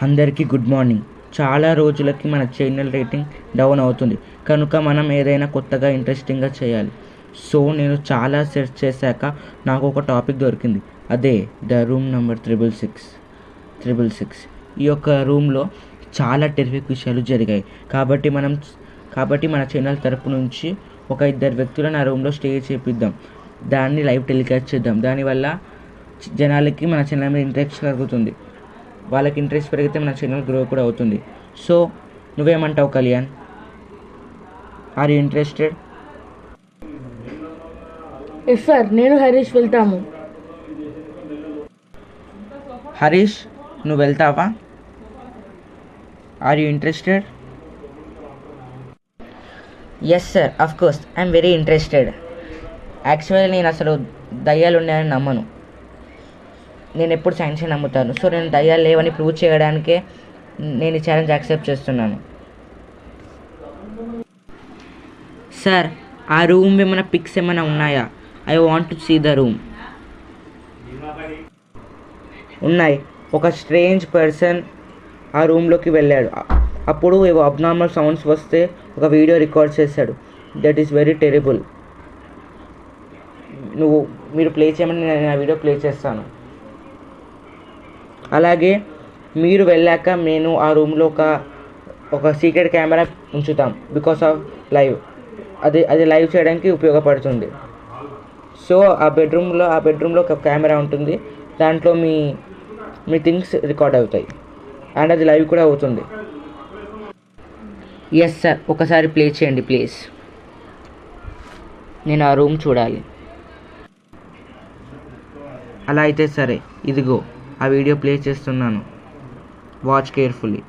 అందరికీ good morning. చాలా రోజులకి మన ఛానల్ రేటింగ్ డౌన్ అవుతుంది కనుక మనం ఏదైనా కొత్తగా ఇంట్రెస్టింగ్గా చేయాలి. సో నేను చాలా సెర్చ్ చేశాక నాకు ఒక టాపిక్ దొరికింది. అదే ద రూమ్ నెంబర్ 666. ఈ యొక్క రూమ్లో చాలా టెరిఫిక్ విషయాలు జరిగాయి కాబట్టి మన ఛానల్ తరపు నుంచి ఒక 2 వ్యక్తులను ఆ రూమ్లో స్టే చేపిద్దాం. దాన్ని లైవ్ టెలికాస్ట్ చేద్దాం. దానివల్ల జనాలకి మన ఛానల్ మీద ఇంట్రెస్ట్ కలుగుతుంది. వాళ్ళకి ఇంట్రెస్ట్ పెరిగితే మన ఛానల్ గ్రో కూడా అవుతుంది. సో నువ్వేమంటావు Kalyan? Are you interested? Yes sir, నేను హరీష్ వెళ్తాము. హరీష్, నువ్వు వెళ్తావా? Are you interested? Yes sir, of course I'm very interested. Actually నేను అసలు దయ్యాలు ఉన్నాయని నమ్మను. నేను ఎప్పుడు సైన్స్ని నమ్ముతాను. సో నేను దయ్యాలు లేవని ప్రూవ్ చేయడానికే నేను ఈ ఛాలెంజ్ యాక్సెప్ట్ చేస్తున్నాను. సార్, ఆ రూమ్ ఏమైనా పిక్స్ ఏమైనా ఉన్నాయా? I want to see the room. ఉన్నాయి. ఒక స్ట్రేంజ్ పర్సన్ ఆ రూమ్లోకి వెళ్ళాడు. అప్పుడు ఏవో అబ్నార్మల్ సౌండ్స్ వస్తే ఒక వీడియో రికార్డ్ చేశాడు. That is very terrible. మీరు ప్లే చేయమని నేను ఆ వీడియో ప్లే చేస్తాను. అలాగే మీరు వెళ్ళాక నేను ఆ రూమ్లో ఒక సీక్రెట్ కెమెరా ఉంచుతాం. బికాస్ ఆఫ్ లైవ్ అది లైవ్ చేయడానికి ఉపయోగపడుతుంది. సో ఆ బెడ్రూమ్లో ఒక కెమెరా ఉంటుంది. దాంట్లో మీ థింగ్స్ రికార్డ్ అవుతాయి అండ్ అది లైవ్ కూడా అవుతుంది. ఎస్ సార్, ఒకసారి ప్లే చేయండి ప్లీజ్. నేను ఆ రూమ్ చూడాలి. అలా అయితే సరే, ఇదిగో ఆ వీడియో ప్లే చేస్తున్నాను. Watch carefully.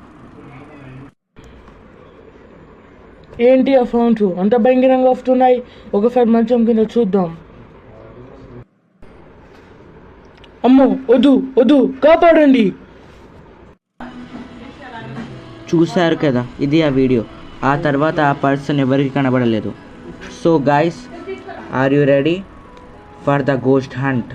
ఏంటి ఆ సౌండ్స్ అంత భయంకరంగా వస్తున్నాయి? ఒకసారి మంచం కింద చూద్దాం. అమ్మో, వద్దు, కాపాడండి. చూశారు కదా, ఇది ఆ వీడియో. ఆ తర్వాత ఆ పర్సన్ ఎవరికి కనబడలేదు. So guys, are you ready for the ghost hunt?